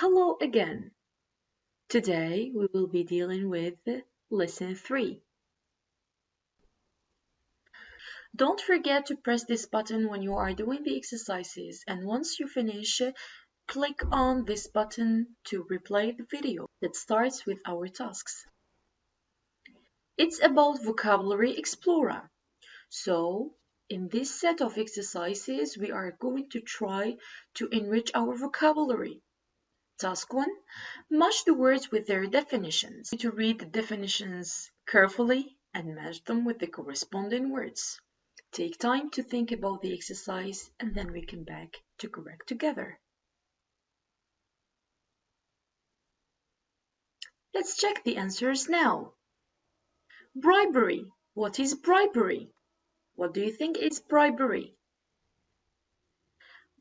Hello again. Today we will be dealing with Lesson 3. Don't forget to press this button when you are doing the exercises, and once you finish, click on this button to replay the video. Let's start with our tasks. It's about vocabulary explorer. So, in this set of exercises, we are going to try to enrich our vocabulary. Task 1. Match the words with their definitions. You need to read the definitions carefully and match them with the corresponding words. Take time to think about the exercise and then we come back to correct together. Let's check the answers now. Bribery. What is bribery? What do you think is bribery?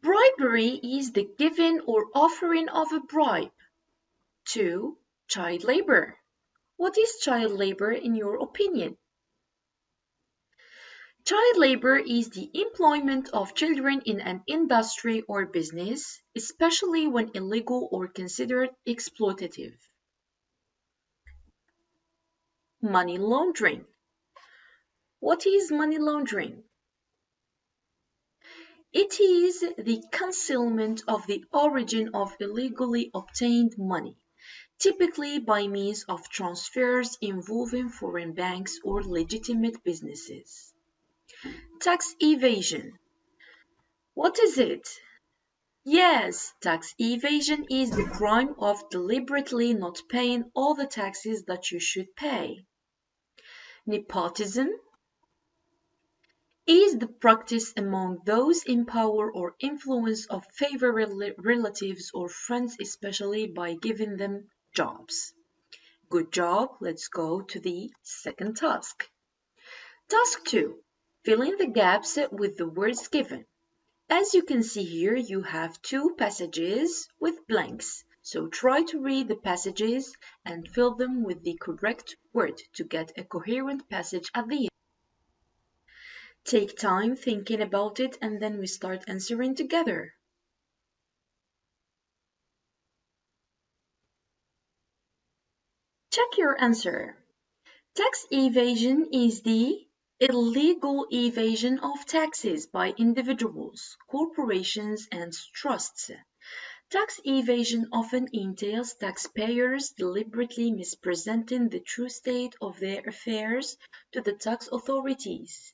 Bribery is the giving or offering of a bribe. 2. Child labor. What is child labor in your opinion? Child labor is the employment of children in an industry or business, especially when illegal or considered exploitative. Money laundering. What is money laundering? It is the concealment of the origin of illegally obtained money, typically by means of transfers involving foreign banks or legitimate businesses. Tax evasion. What is it? Yes, tax evasion is the crime of deliberately not paying all the taxes that you should pay. Nepotism is the practice among those in power or influence of favorite relatives or friends, especially by giving them jobs. Good job. Let's go to the second task. Task 2. Fill in the gaps with the words given. As you can see here, you have 2 passages with blanks. So try to read the passages and fill them with the correct word to get a coherent passage at the end. Take time thinking about it and then we start answering together. Check your answer. Tax evasion is the illegal evasion of taxes by individuals, corporations, and trusts. Tax evasion often entails taxpayers deliberately misrepresenting the true state of their affairs to the tax authorities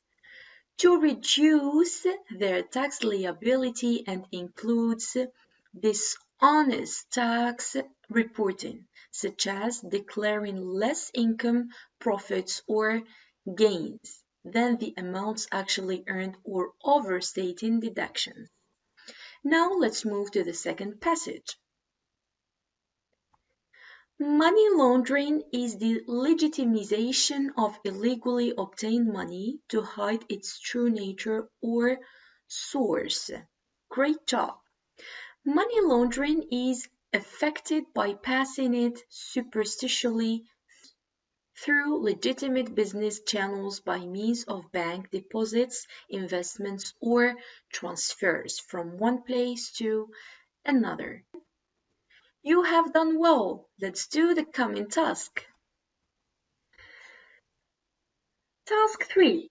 to reduce their tax liability and includes dishonest tax reporting, such as declaring less income, profits, or gains than the amounts actually earned or overstating deductions. Now let's move to the second passage. Money laundering is the legitimization of illegally obtained money to hide its true nature or source. Great job! Money laundering is effected by passing it superstitiously through legitimate business channels by means of bank deposits, investments, or transfers from one place to another. You have done well. Let's do the coming task. Task 3.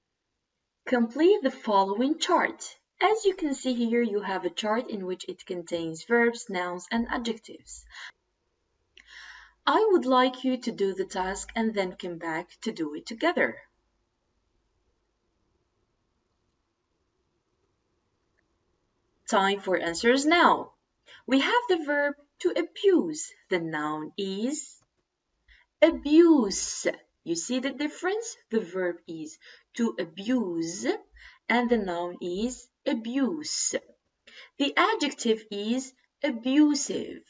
Complete the following chart. As you can see here, you have a chart in which it contains verbs, nouns, and adjectives. I would like you to do the task and then come back to do it together. Time for answers now. We have the verb to abuse. The noun is abuse. You see the difference? The verb is to abuse and the noun is abuse. The adjective is abusive.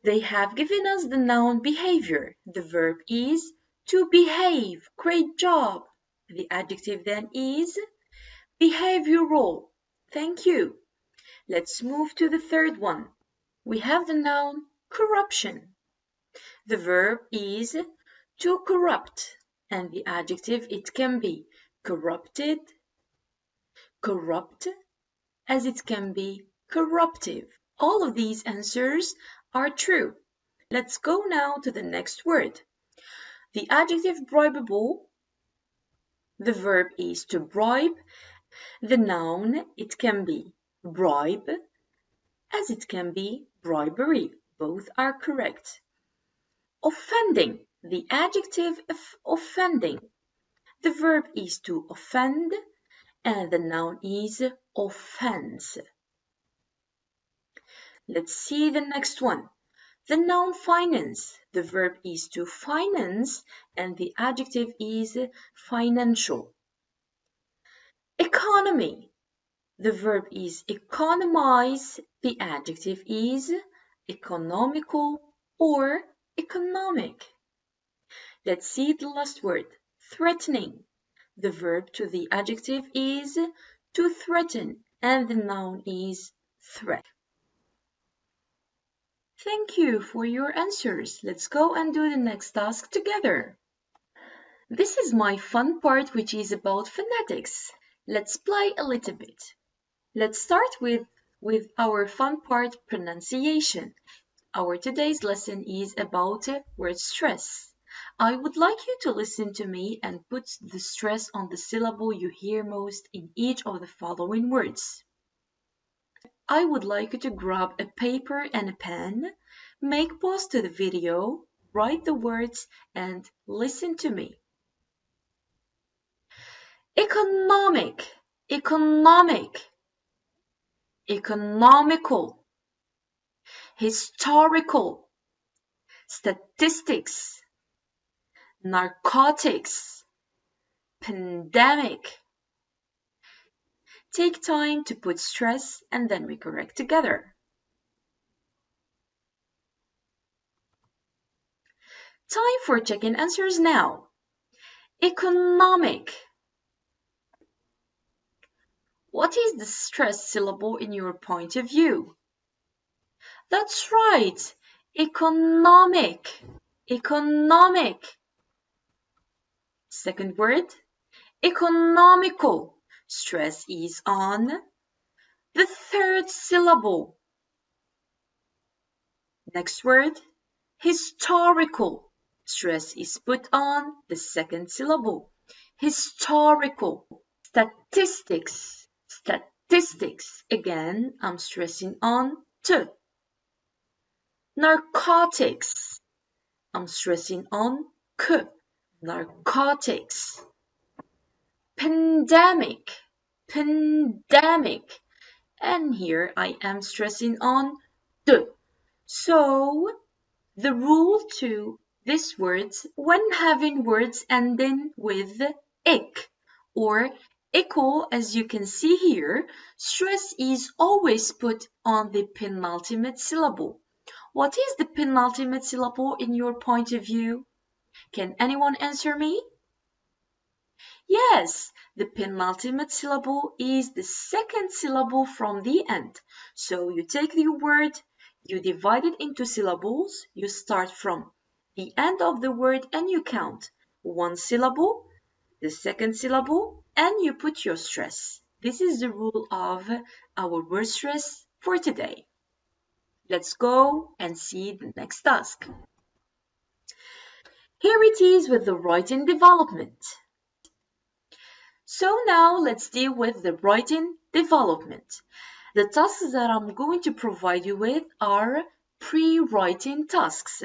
They have given us the noun behavior. The verb is to behave. Great job. The adjective then is behavioral. Thank you. Let's move to the third one. We have the noun corruption. The verb is to corrupt, and the adjective it can be corrupted, corrupt, as it can be corruptive. All of these answers are true. Let's go now to the next word. The adjective bribeable, the verb is to bribe. The noun, it can be bribe, as it can be bribery. Both are correct. Offending, the adjective offending. The verb is to offend, and the noun is offense. Let's see the next one. The noun finance. The verb is to finance, and the adjective is financial. Economy. The verb is economize. The adjective is economical or economic. Let's see the last word. Threatening. The verb to the adjective is to threaten, and the noun is threat. Thank you for your answers. Let's go and do the next task together. This is my fun part, which is about phonetics. Let's play a little bit. Let's start with our fun part, pronunciation. Our today's lesson is about word stress. I would like you to listen to me and put the stress on the syllable you hear most in each of the following words. I would like you to grab a paper and a pen, make pause to the video, write the words, and listen to me. Economic, economic, economical, historical, statistics, narcotics, pandemic. Take time to put stress and then we correct together. Time for checking answers now. Economic. What is the stress syllable in your point of view? That's right. Economic. Economic. Second word, economical. Stress is on the third syllable. Next word, historical. Stress is put on the second syllable. Historical. Statistics. Statistics. Again, I'm stressing on T. Narcotics. I'm stressing on K. Narcotics. Pandemic. Pandemic. And here I am stressing on D. So, the rule to these words, when having words ending with ik or equal, as you can see here, stress is always put on the penultimate syllable. What is the penultimate syllable in your point of view? Can anyone answer me? Yes, the penultimate syllable is the second syllable from the end. So you take the word, you divide it into syllables, you start from the end of the word and you count one syllable, the second syllable, and you put your stress. This is the rule of our word stress for today. Let's go and see the next task. Here it is with the writing development. So now let's deal with the writing development. The tasks that I'm going to provide you with are pre-writing tasks.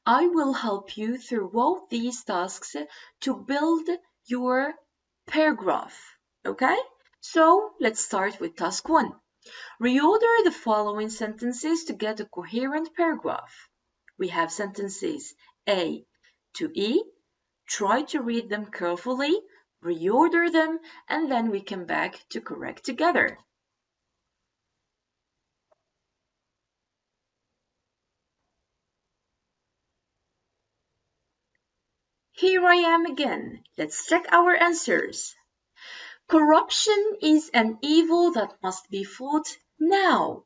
I will help you throughout these tasks to build your paragraph. Okay? So let's start with task 1. Reorder the following sentences to get a coherent paragraph. We have sentences A to E. Try to read them carefully, reorder them, and then we come back to correct together. Here I am again. Let's check our answers. Corruption is an evil that must be fought now.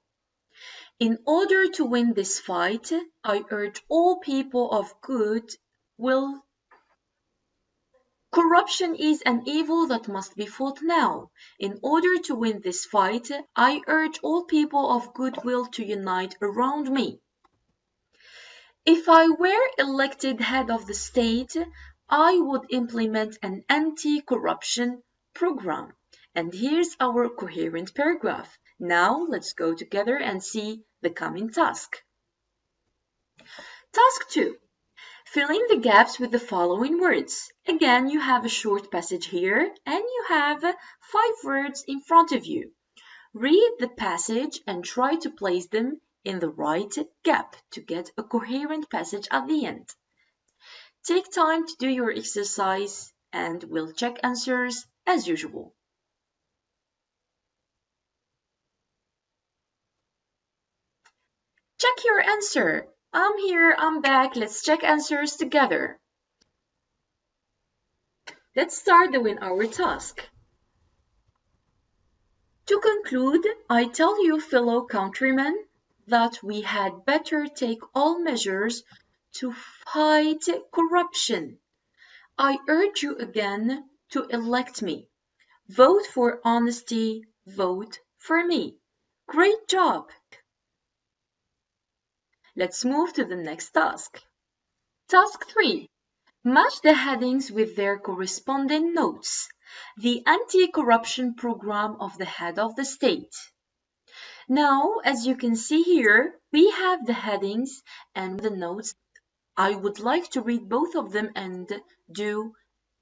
In order to win this fight, I urge all people of good will. Corruption is an evil that must be fought now. In order to win this fight, I urge all people of goodwill to unite around me. If I were elected head of the state, I would implement an anti-corruption program. And here's our coherent paragraph. Now let's go together and see the coming task. Task 2. Fill in the gaps with the following words. Again, you have a short passage here and you have 5 words in front of you. Read the passage and try to place them in the right gap to get a coherent passage at the end. Take time to do your exercise and we'll check answers as usual. Check your answer. I'm here, I'm back. Let's check answers together. Let's start doing our task. To conclude, I tell you, fellow countrymen, that we had better take all measures to fight corruption. I urge you again to elect me. Vote for honesty, vote for me. Great job! Let's move to the next task. Task 3. Match the headings with their corresponding notes. The anti-corruption program of the head of the state. Now, as you can see here, we have the headings and the notes. I would like to read both of them and do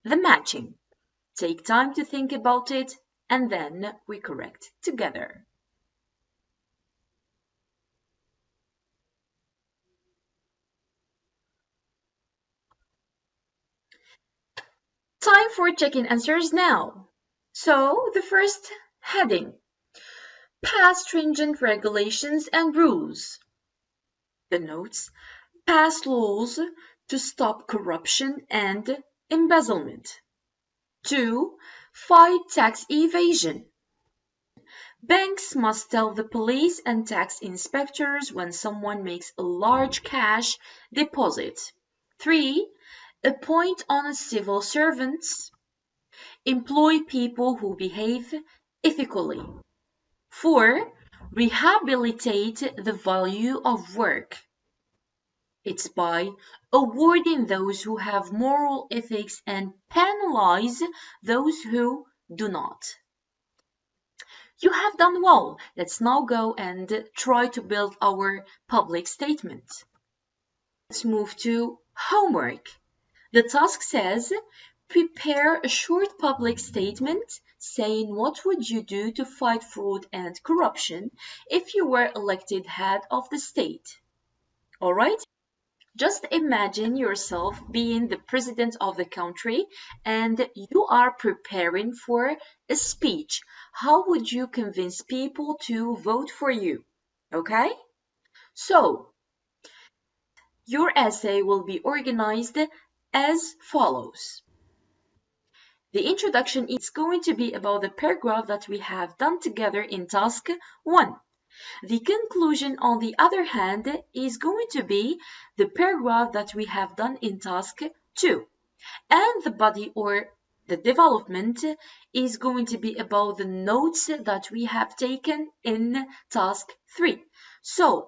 the matching. Take time to think about it and then we correct together. Time for checking answers now. So, the first heading. Pass stringent regulations and rules. The notes. Pass laws to stop corruption and embezzlement. 2. Fight tax evasion. Banks must tell the police and tax inspectors when someone makes a large cash deposit. 3. Appoint honest civil servants. Employ people who behave ethically. 4. Rehabilitate the value of work. It's by awarding those who have moral ethics and penalize those who do not. You have done well. Let's now go and try to build our public statement. Let's move to homework. The task says, prepare a short public statement saying what would you do to fight fraud and corruption if you were elected head of the state. All right? Just imagine yourself being the president of the country and you are preparing for a speech. How would you convince people to vote for you? Okay? So, your essay will be organized as follows. The introduction is going to be about the paragraph that we have done together in task 1. The conclusion, on the other hand, is going to be the paragraph that we have done in task 2. And the body or the development is going to be about the notes that we have taken in task 3. So,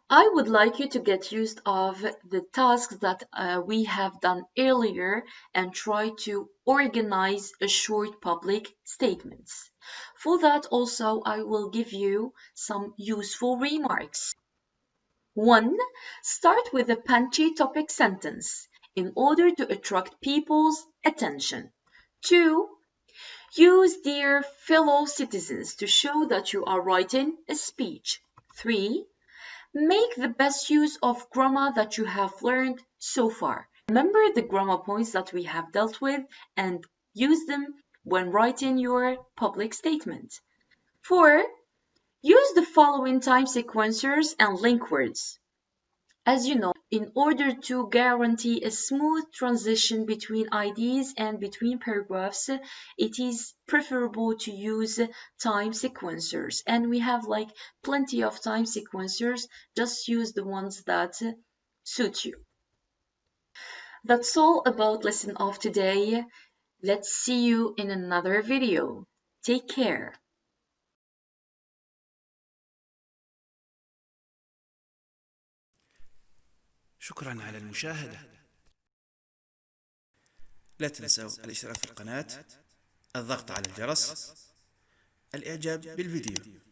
I would like you to get used of the tasks that we have done earlier and try to organize a short public statements. For that also, I will give you some useful remarks. 1. Start with a punchy topic sentence in order to attract people's attention. 2. Use dear fellow citizens to show that you are writing a speech. 3. Make the best use of grammar that you have learned so far. Remember the grammar points that we have dealt with and use them when writing your public statement. 4. Use the following time sequencers and link words. As you know, in order to guarantee a smooth transition between ideas and between paragraphs, it is preferable to use time sequencers. And we have like plenty of time sequencers, just use the ones that suit you. That's all about lesson of today. Let's see you in another video. Take care. شكرا على المشاهدة. لا تنسوا الاشتراك في القناة، الضغط على الجرس، الإعجاب بالفيديو.